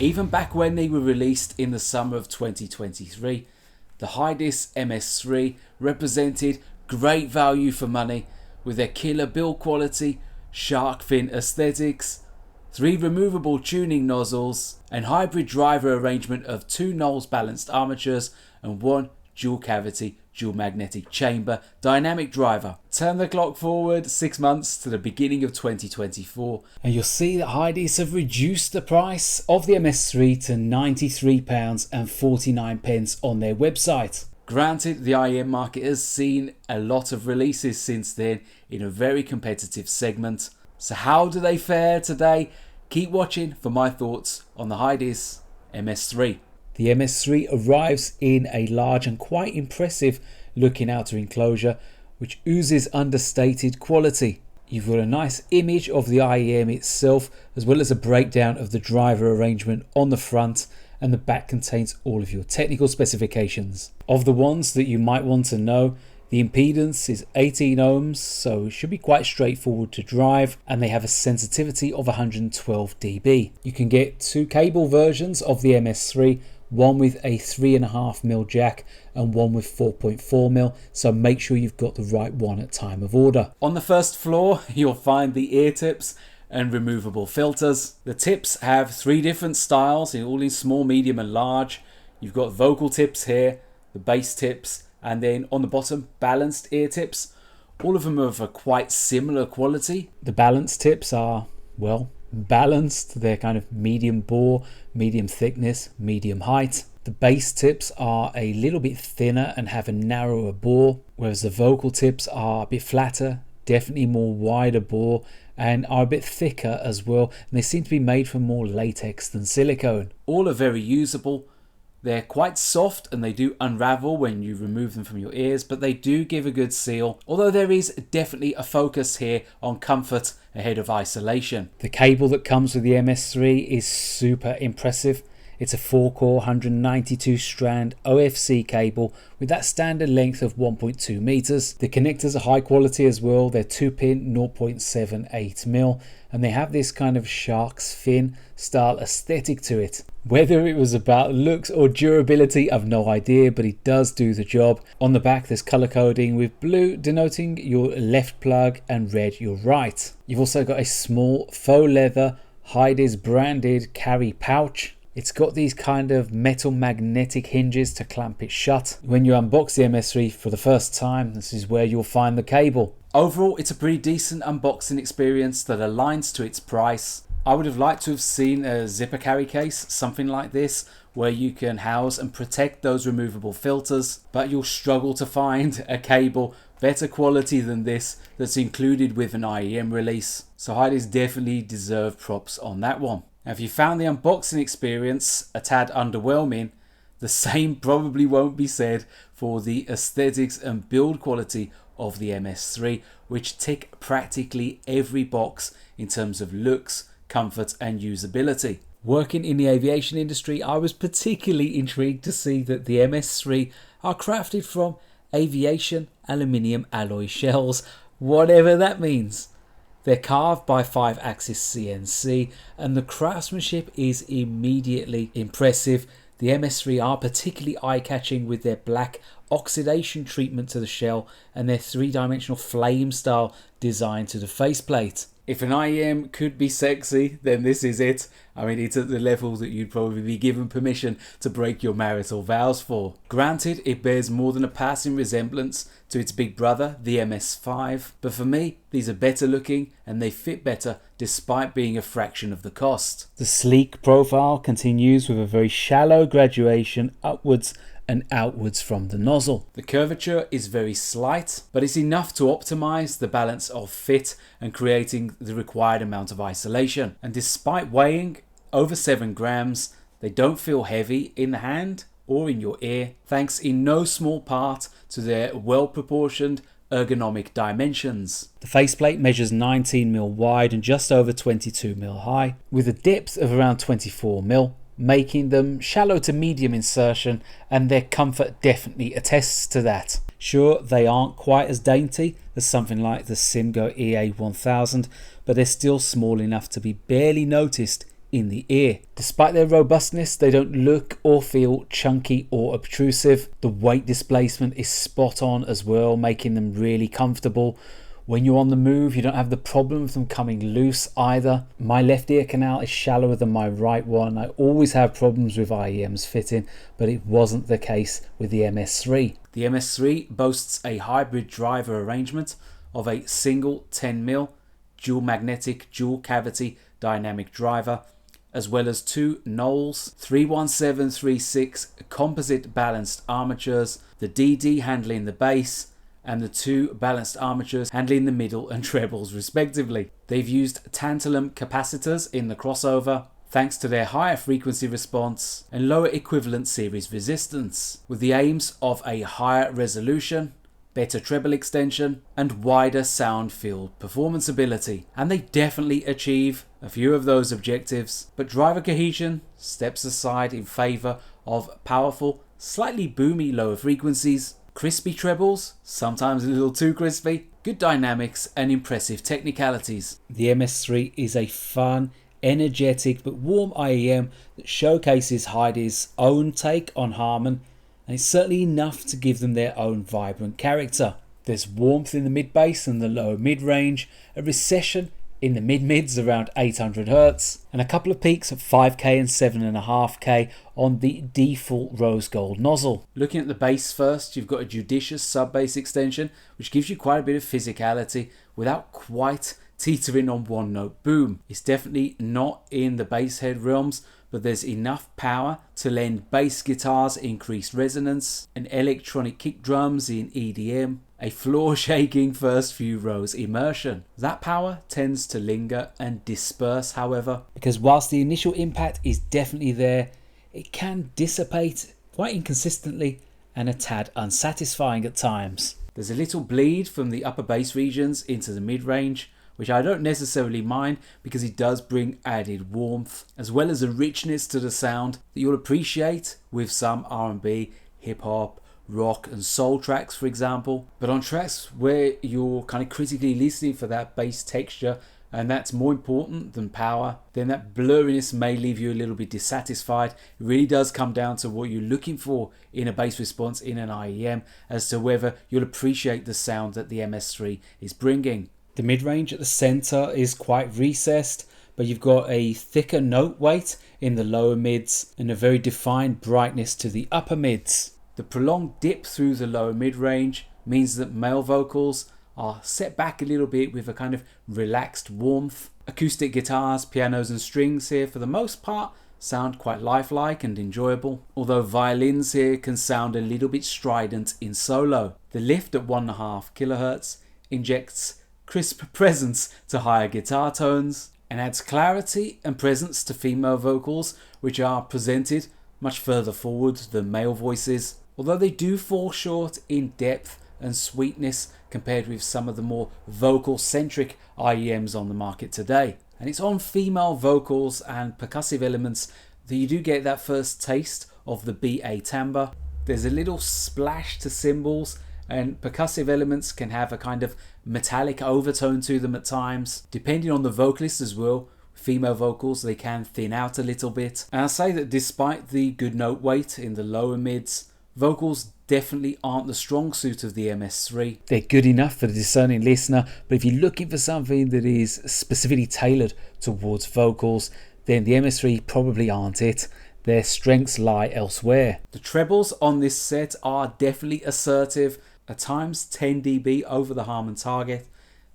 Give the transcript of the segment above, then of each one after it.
Even back when they were released in the summer of 2023, the HIDIZS MS3 represented great value for money with their killer build quality, shark fin aesthetics, 3 removable tuning nozzles, and hybrid driver arrangement of 2 Knowles balanced armatures and 1 dual cavity, dual magnetic chamber dynamic driver. Turn the clock forward 6 months to the beginning of 2024 and you'll see that HIDIZS have reduced the price of the MS3 to £93.49 on their website. Granted, the IEM market has seen a lot of releases since then in a very competitive segment. So how do they fare today? Keep watching for my thoughts on the HIDIZS MS3. The MS3 arrives in a large and quite impressive looking outer enclosure which oozes understated quality. You've got a nice image of the IEM itself as well as a breakdown of the driver arrangement on the front, and the back contains all of your technical specifications. Of the ones that you might want to know, the impedance is 18 ohms, so it should be quite straightforward to drive, and they have a sensitivity of 112 dB. You can get 2 cable versions of the MS3, one with a 3.5mm jack and one with 4.4mm, so make sure you've got the right one at time of order. On the first floor you'll find the ear tips and removable filters. The tips have 3 different styles, all in small, medium and large. You've got vocal tips here, the bass tips, and then on the bottom balanced ear tips. All of them are of a quite similar quality. The balanced tips are, well, balanced. They're kind of medium bore, medium thickness, medium height. The bass tips are a little bit thinner and have a narrower bore, whereas the vocal tips are a bit flatter, definitely more wider bore, and are a bit thicker as well, and they seem to be made from more latex than silicone. All are very usable. They're quite soft and they do unravel when you remove them from your ears, but they do give a good seal, although there is definitely a focus here on comfort ahead of isolation. The cable that comes with the MS3 is super impressive. It's a 4-core 192 strand OFC cable with that standard length of 1.2 meters. The connectors are high quality as well. They're 2-pin 0.78mm and they have this kind of shark's fin style aesthetic to it. Whether it was about looks or durability, I've no idea, but it does do the job. On the back there's color coding with blue denoting your left plug and red your right. You've also got a small faux leather HIDIZS branded carry pouch. It's got these kind of metal magnetic hinges to clamp it shut. When you unbox the MS3 for the first time, this is where you'll find the cable. Overall, it's a pretty decent unboxing experience that aligns to its price. I would have liked to have seen a zipper carry case, something like this, where you can house and protect those removable filters, but you'll struggle to find a cable better quality than this that's included with an IEM release. So HIDIZS definitely deserve props on that one. Now, if you found the unboxing experience a tad underwhelming, the same probably won't be said for the aesthetics and build quality of the MS3, which tick practically every box in terms of looks, comfort and usability. Working in the aviation industry, I was particularly intrigued to see that the MS3 are crafted from aviation aluminium alloy shells, whatever that means. They're carved by 5-axis CNC and the craftsmanship is immediately impressive. The MS3 are particularly eye-catching with their black oxidation treatment to the shell and their 3-dimensional flame style design to the faceplate. If an IEM could be sexy, then this is it. I mean, it's at the level that you'd probably be given permission to break your marital vows for. Granted, it bears more than a passing resemblance to its big brother, the MS5, but for me, these are better looking and they fit better despite being a fraction of the cost. The sleek profile continues with a very shallow graduation upwards and outwards from the nozzle. The curvature is very slight, but it's enough to optimize the balance of fit and creating the required amount of isolation. And despite weighing over 7 grams, they don't feel heavy in the hand or in your ear, thanks in no small part to their well-proportioned ergonomic dimensions. The faceplate measures 19mm wide and just over 22mm high, with a depth of around 24mm. Making them shallow to medium insertion, and their comfort definitely attests to that. Sure, they aren't quite as dainty as something like the Simgo EA1000, but they're still small enough to be barely noticed in the ear. Despite their robustness, they don't look or feel chunky or obtrusive. The weight displacement is spot on as well, making them really comfortable. When you're on the move, you don't have the problem of them coming loose either. My left ear canal is shallower than my right one. I always have problems with IEMs fitting, but it wasn't the case with the MS3. The MS3 boasts a hybrid driver arrangement of a single 10mm dual magnetic, dual cavity dynamic driver, as well as two Knowles 31736 composite balanced armatures, the DD handling the bass, and the two balanced armatures handling the middle and trebles respectively. They've used tantalum capacitors in the crossover, thanks to their higher frequency response and lower equivalent series resistance, with the aims of a higher resolution, better treble extension, and wider sound field performance ability. And they definitely achieve a few of those objectives, but driver cohesion steps aside in favour of powerful, slightly boomy lower frequencies, crispy trebles, sometimes a little too crispy, good dynamics, and impressive technicalities. The MS3 is a fun, energetic but warm IEM that showcases HIDIZ's own take on Harman, and it's certainly enough to give them their own vibrant character. There's warmth in the mid-bass and the lower mid-range, a recession in the mid-mids around 800Hz, and a couple of peaks at 5K and 7.5K on the default rose gold nozzle. Looking at the bass first, you've got a judicious sub-bass extension which gives you quite a bit of physicality without quite teetering on one note boom. It's definitely not in the bass head realms, but there's enough power to lend bass guitars increased resonance, and electronic kick drums in EDM, a floor-shaking first few rows immersion. That power tends to linger and disperse, however, because whilst the initial impact is definitely there, it can dissipate quite inconsistently and a tad unsatisfying at times. There's a little bleed from the upper bass regions into the mid-range, which I don't necessarily mind because it does bring added warmth as well as a richness to the sound that you'll appreciate with some R&B, hip-hop, rock and soul tracks, for example. But on tracks where you're kind of critically listening for that bass texture, and that's more important than power, then that blurriness may leave you a little bit dissatisfied. It really does come down to what you're looking for in a bass response in an IEM as to whether you'll appreciate the sound that the MS3 is bringing. The mid-range at the centre is quite recessed, but you've got a thicker note weight in the lower mids and a very defined brightness to the upper mids. The prolonged dip through the lower mid-range means that male vocals are set back a little bit with a kind of relaxed warmth. Acoustic guitars, pianos and strings here for the most part sound quite lifelike and enjoyable, although violins here can sound a little bit strident in solo. The lift at 1.5 kHz injects crisp presence to higher guitar tones and adds clarity and presence to female vocals, which are presented much further forward than male voices, although they do fall short in depth and sweetness compared with some of the more vocal-centric IEMs on the market today. And it's on female vocals and percussive elements that you do get that first taste of the BA timbre. There's a little splash to cymbals, and percussive elements can have a kind of metallic overtone to them at times. Depending on the vocalist as well, female vocals, they can thin out a little bit. And I'll say that despite the good note weight in the lower mids, vocals definitely aren't the strong suit of the MS3. They're good enough for the discerning listener, but if you're looking for something that is specifically tailored towards vocals, then the MS3 probably aren't it. Their strengths lie elsewhere. The trebles on this set are definitely assertive, at times 10 dB over the Harman target.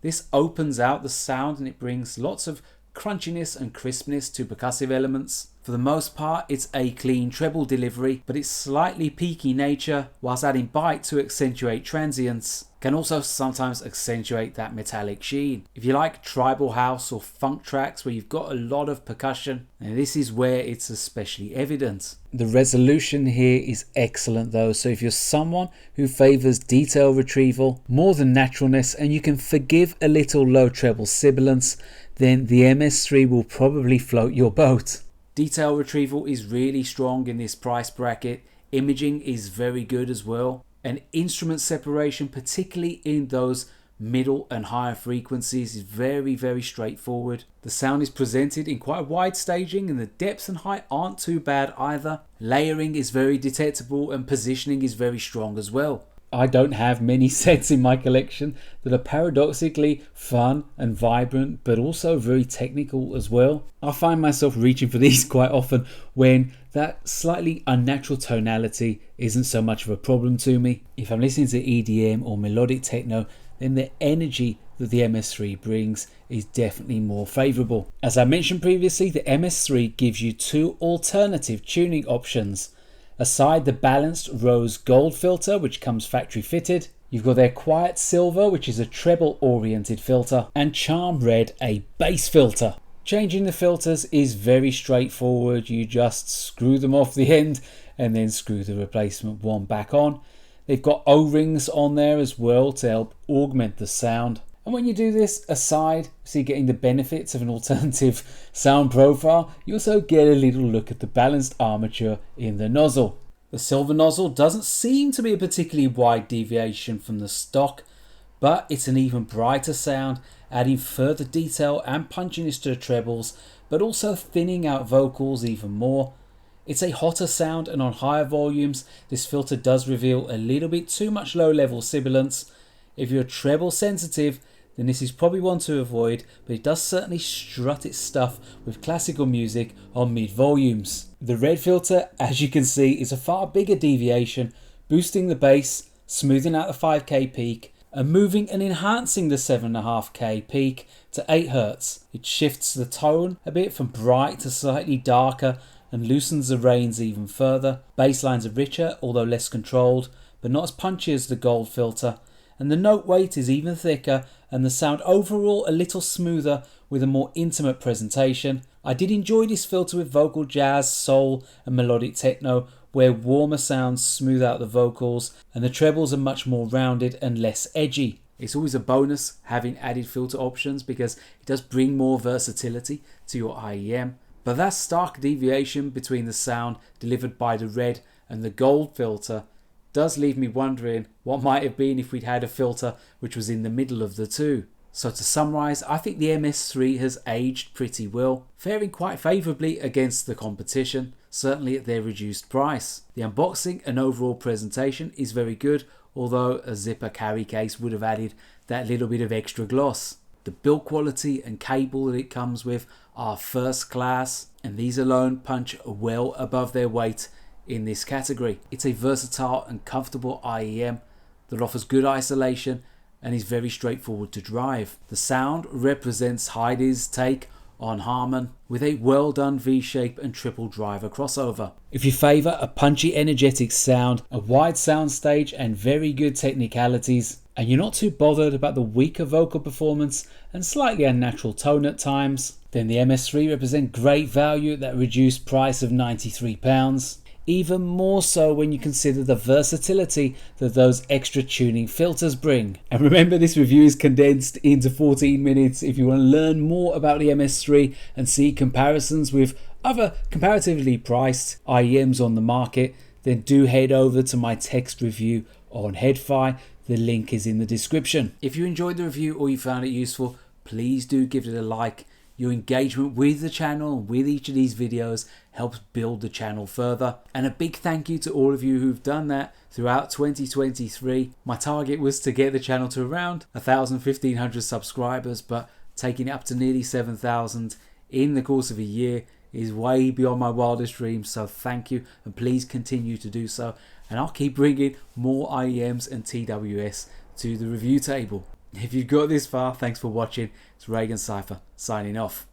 This opens out the sound and it brings lots of crunchiness and crispness to percussive elements. For the most part, it's a clean treble delivery, but its slightly peaky nature, whilst adding bite to accentuate transients, can also sometimes accentuate that metallic sheen. If you like tribal house or funk tracks where you've got a lot of percussion, and this is where it's especially evident. The resolution here is excellent though, so if you're someone who favours detail retrieval more than naturalness and you can forgive a little low treble sibilance, then the MS3 will probably float your boat. Detail retrieval is really strong in this price bracket. Imaging is very good as well. And instrument separation, particularly in those middle and higher frequencies is very straightforward. The sound is presented in quite a wide staging and the depth and height aren't too bad either. Layering is very detectable and positioning is very strong as well. I don't have many sets in my collection that are paradoxically fun and vibrant, but also very technical as well. I find myself reaching for these quite often when that slightly unnatural tonality isn't so much of a problem to me. If I'm listening to EDM or melodic techno, then the energy that the MS3 brings is definitely more favourable. As I mentioned previously, the MS3 gives you two alternative tuning options. Aside the balanced rose gold filter, which comes factory fitted, you've got their quiet silver, which is a treble oriented filter, and charm red, a bass filter. Changing the filters is very straightforward. You just screw them off the end and then screw the replacement one back on. They've got O-rings on there as well to help augment the sound. And when you do this, aside getting the benefits of an alternative sound profile, you also get a little look at the balanced armature in the nozzle. The silver nozzle doesn't seem to be a particularly wide deviation from the stock, but it's an even brighter sound, adding further detail and punchiness to the trebles, but also thinning out vocals even more. It's a hotter sound, and on higher volumes, this filter does reveal a little bit too much low-level sibilance. If you're treble sensitive, then this is probably one to avoid, but it does certainly strut its stuff with classical music on mid volumes. The red filter, as you can see, is a far bigger deviation, boosting the bass, smoothing out the 5k peak, and moving and enhancing the 7.5k peak to 8 Hz. It shifts the tone a bit from bright to slightly darker and loosens the range even further. Bass lines are richer, although less controlled, but not as punchy as the gold filter. And the note weight is even thicker and the sound overall a little smoother with a more intimate presentation. I did enjoy this filter with vocal jazz, soul and melodic techno, where warmer sounds smooth out the vocals and the trebles are much more rounded and less edgy. It's always a bonus having added filter options because it does bring more versatility to your IEM. But that stark deviation between the sound delivered by the red and the gold filter does leave me wondering what might have been if we'd had a filter which was in the middle of the two. So to summarise, I think the MS3 has aged pretty well, faring quite favourably against the competition, certainly at their reduced price. The unboxing and overall presentation is very good, although a zipper carry case would have added that little bit of extra gloss. The build quality and cable that it comes with are first class, and these alone punch well above their weight in this category. It's a versatile and comfortable IEM that offers good isolation and is very straightforward to drive. The sound represents HIDIZS' take on Harman with a well done V-shape and triple driver crossover. If you favour a punchy energetic sound, a wide soundstage and very good technicalities, and you're not too bothered about the weaker vocal performance and slightly unnatural tone at times, then the MS3 represents great value at that reduced price of £93. Even more so when you consider the versatility that those extra tuning filters bring. And remember, this review is condensed into 14 minutes. If you want to learn more about the MS3 and see comparisons with other comparatively priced IEMs on the market, then do head over to my text review on HeadFi. The link is in the description. If you enjoyed the review or you found it useful, please do give it a like. Your engagement with the channel and with each of these videos helps build the channel further. And a big thank you to all of you who've done that throughout 2023. My target was to get the channel to around 1,000-1,500 subscribers, but taking it up to nearly 7,000 in the course of a year is way beyond my wildest dreams. So thank you, and please continue to do so. And I'll keep bringing more IEMs and TWS to the review table. If you've got this far, thanks for watching. It's ReganCipher signing off.